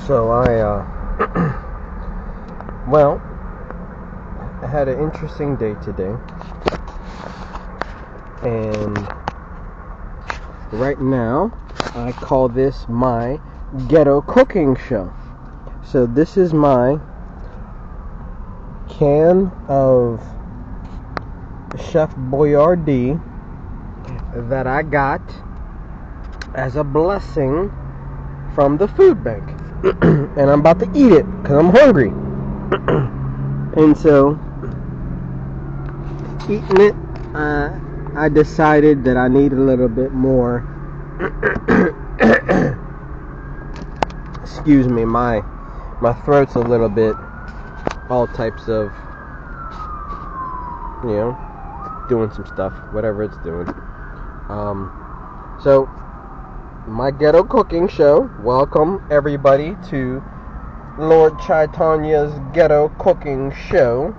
So well, I had an interesting day today, and right now I call this my Ghetto cooking show. So this is my can of Chef Boyardee that I got as a blessing from the food bank. And I'm about to eat it because I'm hungry. And so, eating it, I decided that I need a little bit more. Excuse me, my throat's a little bit all types of, doing some stuff, whatever it's doing. So my Ghetto cooking show. Welcome everybody to Lord Caitanya's Ghetto cooking show.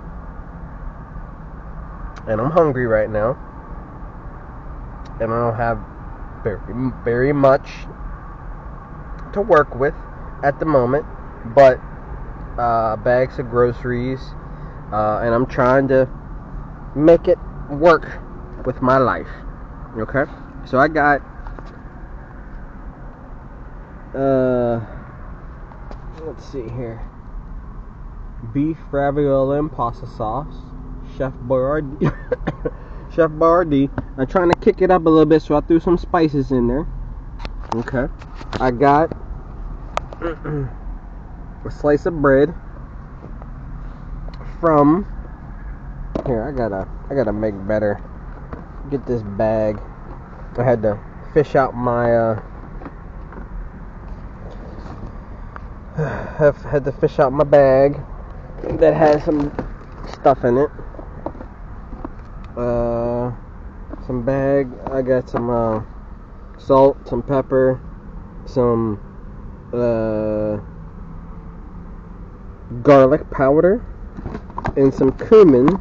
And I'm hungry right now, and I don't have very much to work with at the moment, but bags of groceries, and I'm trying to make it work with my life. Okay, so I got let's see here, beef ravioli and pasta sauce, Chef Boyardee. Chef Boyardee. I'm trying to kick it up a little bit, so I threw some spices in there. Okay, I got a slice of bread from here. I gotta make better. Get this bag. I had to fish out my had to fish out my bag that has some stuff in it. Some bag. I got some salt, some pepper, some garlic powder, and some cumin.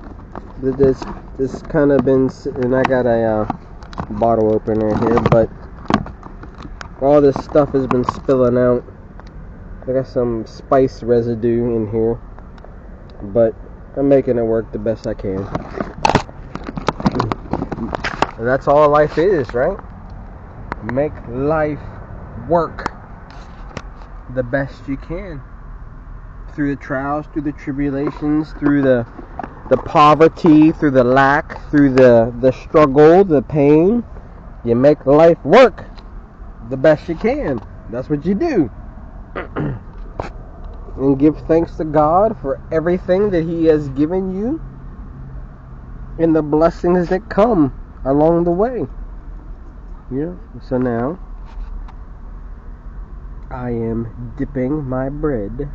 This kind of been, and I got a bottle opener here, but all this stuff has been spilling out. I got some spice residue in here, but I'm making it work the best I can. And that's all life is, right? Make life work the best you can. Through the trials, through the tribulations, through the poverty, through the lack, through the struggle, the pain. You make life work the best you can. That's what you do. And give thanks to God for everything that He has given you and the blessings that come along the way. Yeah. So now I am dipping my bread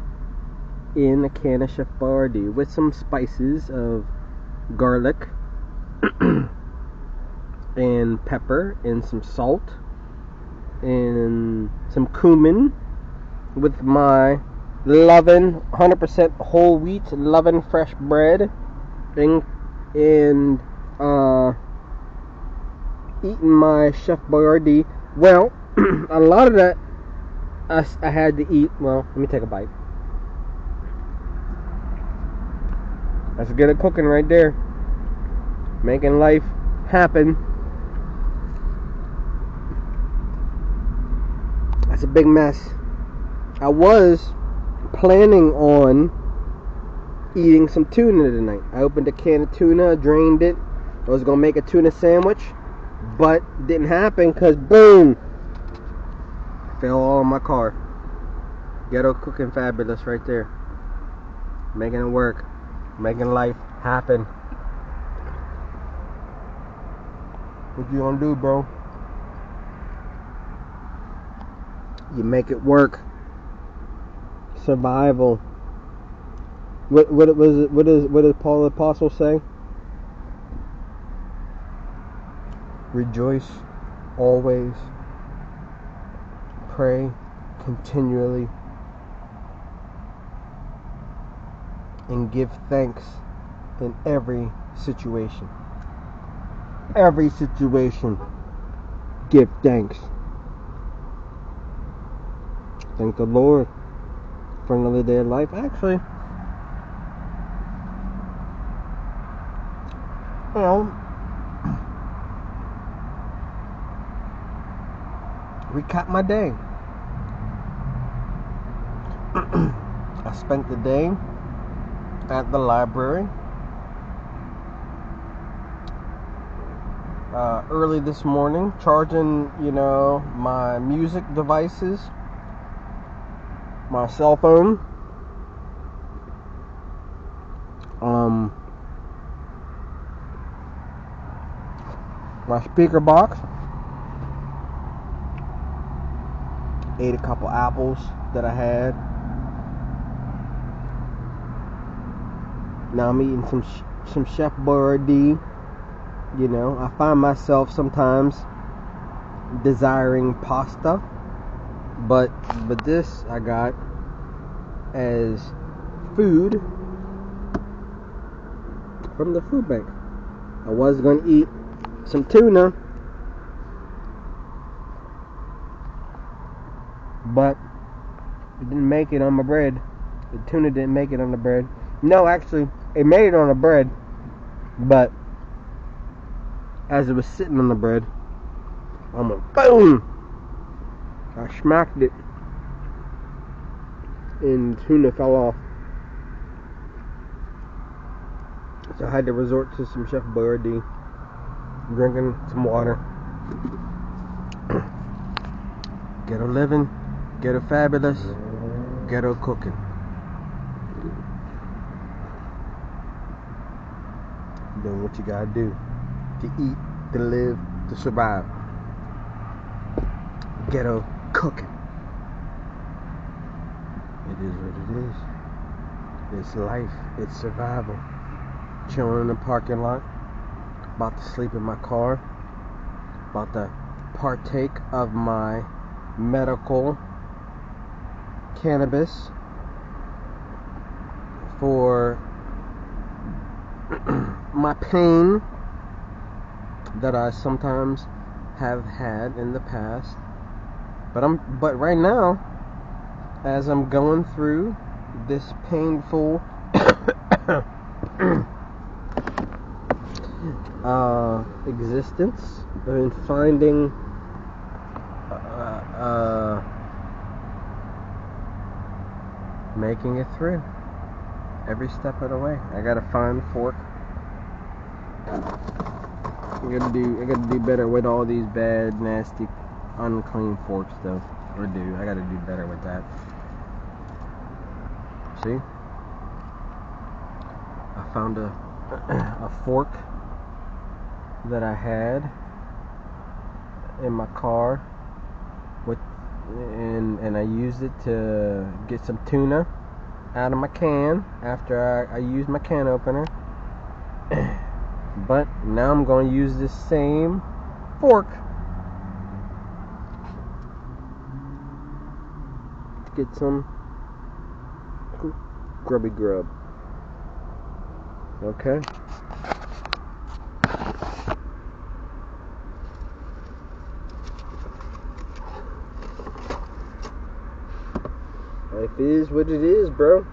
in a can of Chef Boyardee with some spices of garlic and pepper and some salt and some cumin, with my loving 100% whole wheat loving fresh bread, and eating my Chef Boyardee. Well, a lot of that I had to eat. Well, let me take a bite. That's good at cooking right there. Making life happen. That's a big mess. I was planning on eating some tuna tonight. I opened a can of tuna, drained it. I was going to make a tuna sandwich, but didn't happen because, boom, fell all in my car. Ghetto cooking fabulous right there. Making it work. Making life happen. What you gonna do, bro? You make it work. Survival. What does Paul the Apostle say? Rejoice always. Pray continually. And give thanks in every situation. Every situation, give thanks. Thank the Lord. for another day of life. Actually, you know, recap my day. I spent the day at the library. Early this morning, charging, my music devices, my cell phone, my speaker box. Ate a couple apples that I had. Now I'm eating some Chef Boyardee. I find myself sometimes desiring pasta, but this I got as food from the food bank. I was going to eat some tuna, but it didn't make it on my bread. The tuna didn't make it on the bread. No, actually, it made it on the bread, but as it was sitting on the bread, I went boom! I smacked it, and tuna fell off. So I had to resort to some Chef Boyardee, drinking some water. Ghetto living, ghetto fabulous, ghetto cooking. Doing what you gotta do to eat, to live, to survive. Ghetto cooking. It is what it is. It's life. It's survival. Chilling in the parking lot. About to sleep in my car. About to partake of my medical cannabis for my pain that I sometimes have had in the past. But right now, as I'm going through this painful existence and finding making it through every step of the way. I gotta find a fork. I gotta do better with all these bad, nasty, unclean forks though. I gotta do better with that. See? I found a fork that I had in my car and I used it to get some tuna out of my can after I used my can opener. But now I'm going to use this same fork to get some grubby grub. Okay? Life is what it is, bro.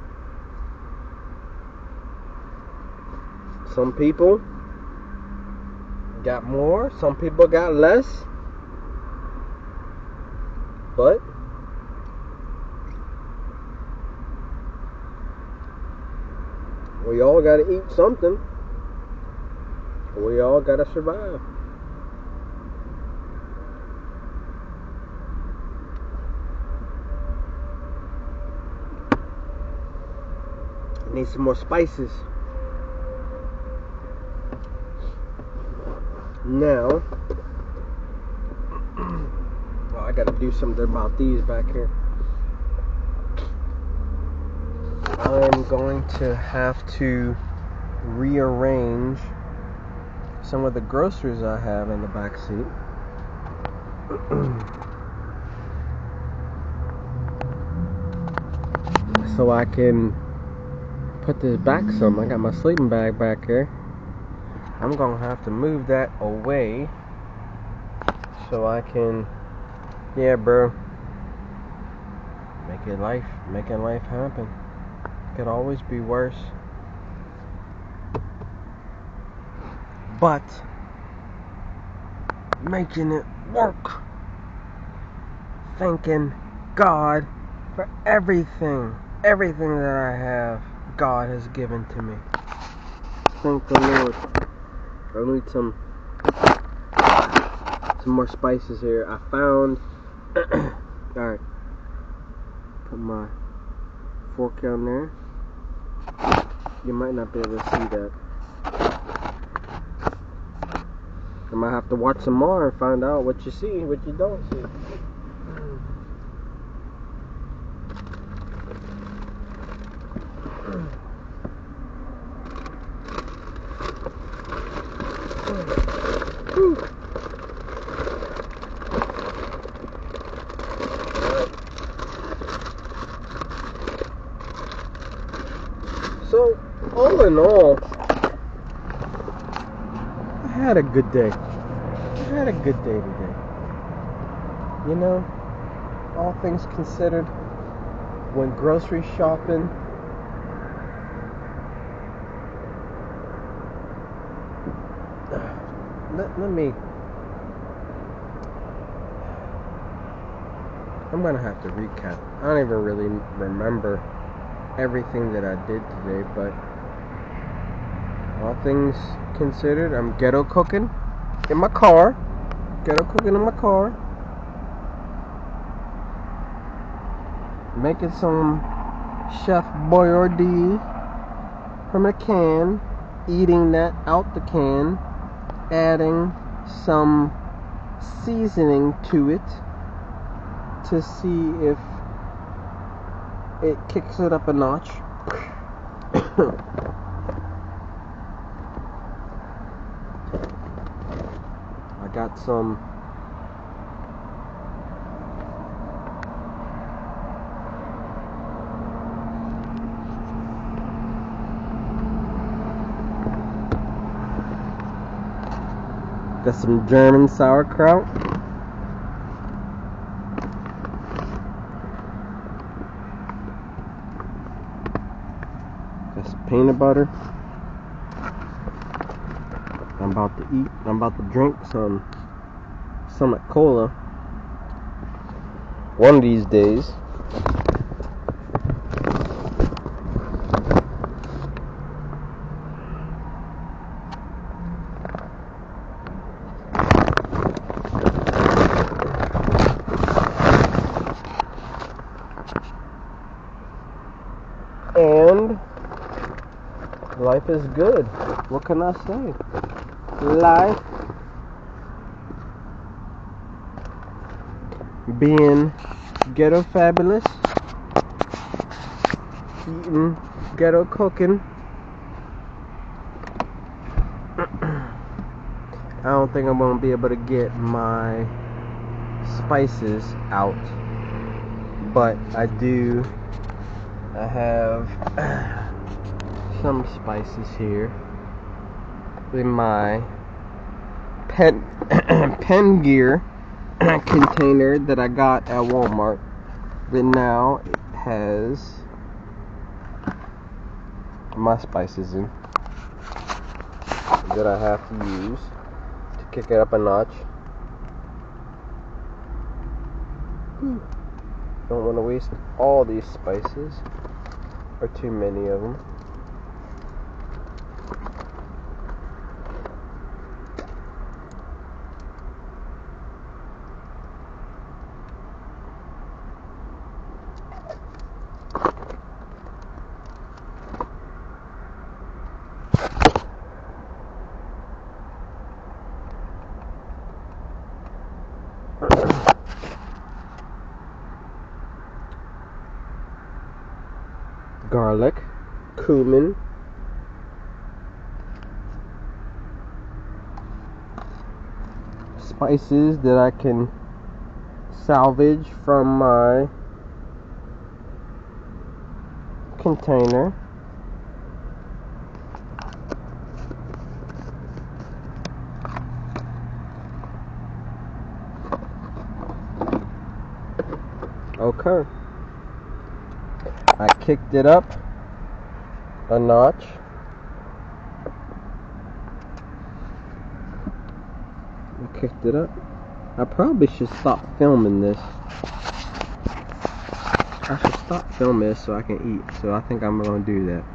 Some people got more, some people got less, but we all gotta eat something. We all gotta survive. I need some more spices. Now, well, I gotta do something about these back here. I'm going to have to rearrange some of the groceries I have in the back seat. So I can put this back some. I got my sleeping bag back here. I'm gonna have to move that away so I can, yeah, bro, making life happen. Could always be worse. But making it work. Thanking God for everything that I have, God has given to me. Thank the Lord. I need some more spices here. I found alright. Put my fork down there. You might not be able to see that. I might have to watch some more and find out what you see, what you don't see. So, all in all, I had a good day. I had a good day today. You know, all things considered, when grocery shopping, let me, I'm gonna have to recap. I don't even really remember everything that I did today, but all things considered, I'm ghetto cooking in my car. Making some Chef Boyardee from a can, eating that out the can, adding some seasoning to it to see if it kicks it up a notch. I got some German sauerkraut. Got some peanut butter. I'm about to drink some Summit Cola one of these days. And life is good. What can I say? Life being ghetto fabulous, eating ghetto cooking. I don't think I'm gonna be able to get my spices out, but I have some spices here in my pen gear container that I got at Walmart, that now it has my spices in, that I have to use to kick it up a notch. Don't want to waste all these spices, or too many of them. Garlic, cumin, spices that I can salvage from my container. Okay. I kicked it up a notch. I kicked it up. I probably should stop filming this. I should stop filming this so I can eat. So I think I'm gonna do that.